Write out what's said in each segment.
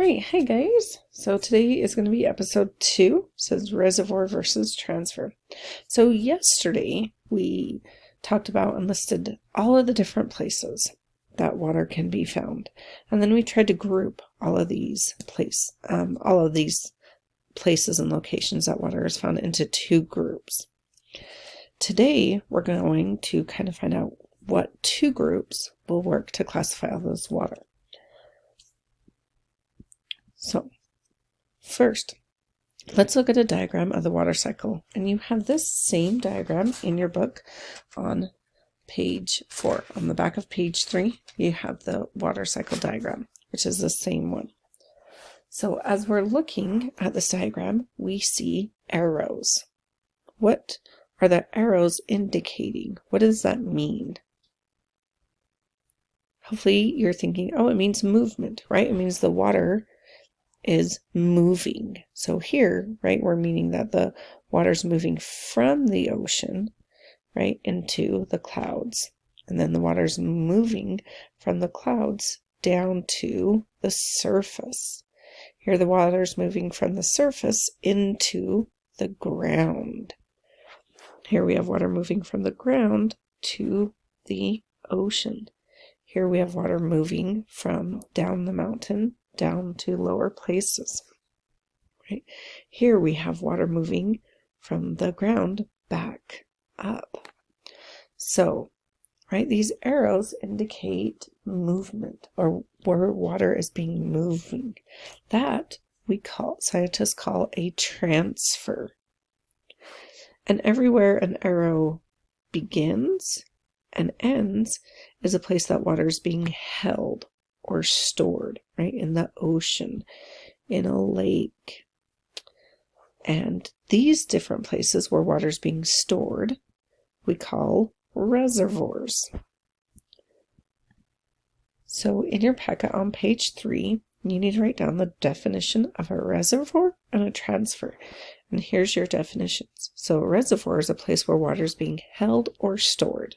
Right, hey guys. So today is going to be episode 2, says reservoir versus transfer. So yesterday we talked about and listed all of the different places that water can be found. And then we tried to group all of these places and locations that water is found into 2 groups. Today we're going to kind of find out what 2 groups will work to classify all this water. So first, let's look at a diagram of the water cycle. And you have this same diagram in your book on page 4. On the back of page 3, you have the water cycle diagram, which is the same one. So as we're looking at this diagram, we see arrows. What are the arrows indicating? What does that mean? Hopefully you're thinking, oh, it means movement, right? It means the water is moving. So here, right, we're meaning that the water's moving from the ocean, right, into the clouds. And then the water's moving from the clouds down to the surface. Here the water's moving from the surface into the ground. Here we have water moving from the ground to the ocean. Here we have water moving from down the mountain down to lower places. Right? Here we have water moving from the ground back up. So, right, these arrows indicate movement, or where water is being moving. That scientists call a transfer. And everywhere an arrow begins and ends is a place that water is being held or stored, right, in the ocean, in a lake. And these different places where water is being stored, we call reservoirs. So in your packet on page 3, you need to write down the definition of a reservoir and a transfer. And here's your definitions. So a reservoir is a place where water is being held or stored.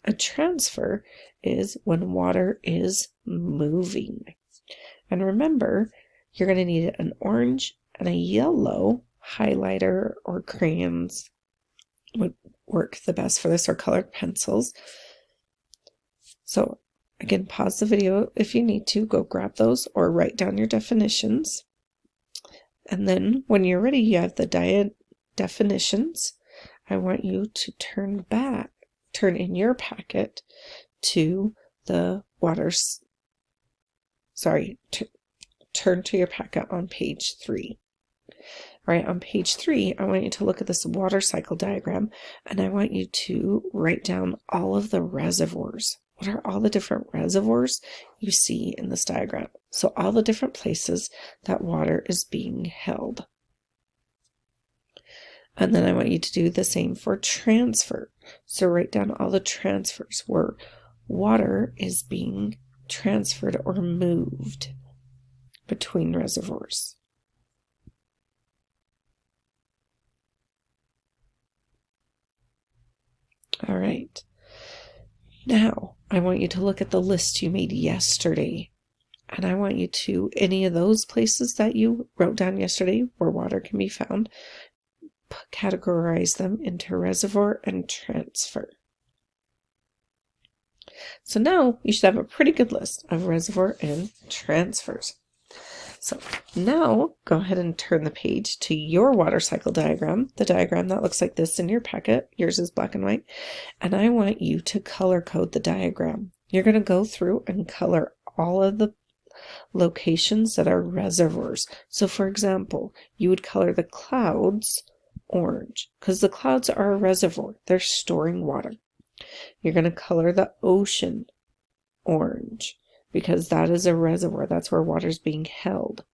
A transfer is when water is moving. And remember, you're going to need an orange and a yellow highlighter, or crayons would work the best for this, or colored pencils. So again, pause the video if you need to, go grab those or write down your definitions. And then when you're ready, you have the definitions. I want you to turn in your packet to the turn to your packet on page 3. All right, on page 3, I want you to look at this water cycle diagram, and I want you to write down all of the reservoirs. What are all the different reservoirs you see in this diagram? So all the different places that water is being held. And then I want you to do the same for transfer. So write down all the transfers where water is being transferred or moved between reservoirs. All right. Now, I want you to look at the list you made yesterday. And I want you to, any of those places that you wrote down yesterday where water can be found, categorize them into reservoir and transfer. So now you should have a pretty good list of reservoir and transfers. So now go ahead and turn the page to your water cycle diagram, the diagram that looks like this in your packet. Yours is black and white. And I want you to color code the diagram. You're going to go through and color all of the locations that are reservoirs. So for example, you would color the clouds orange because the clouds are a reservoir. They're storing water. You're going to color the ocean orange because that is a reservoir. That's where water is being held.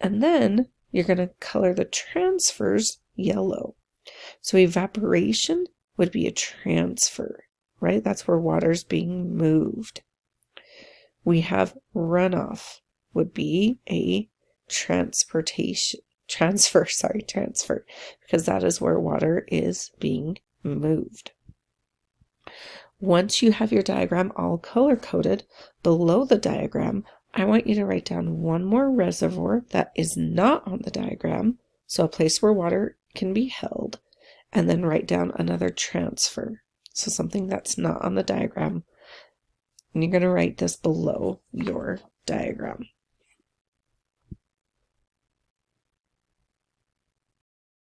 And then you're going to color the transfers yellow. So evaporation would be a transfer, right? That's where water is being moved. We have runoff would be a transfer, because that is where water is being moved. Once you have your diagram all color-coded, below the diagram, I want you to write down one more reservoir that is not on the diagram, so a place where water can be held, and then write down another transfer, so something that's not on the diagram, and you're going to write this below your diagram.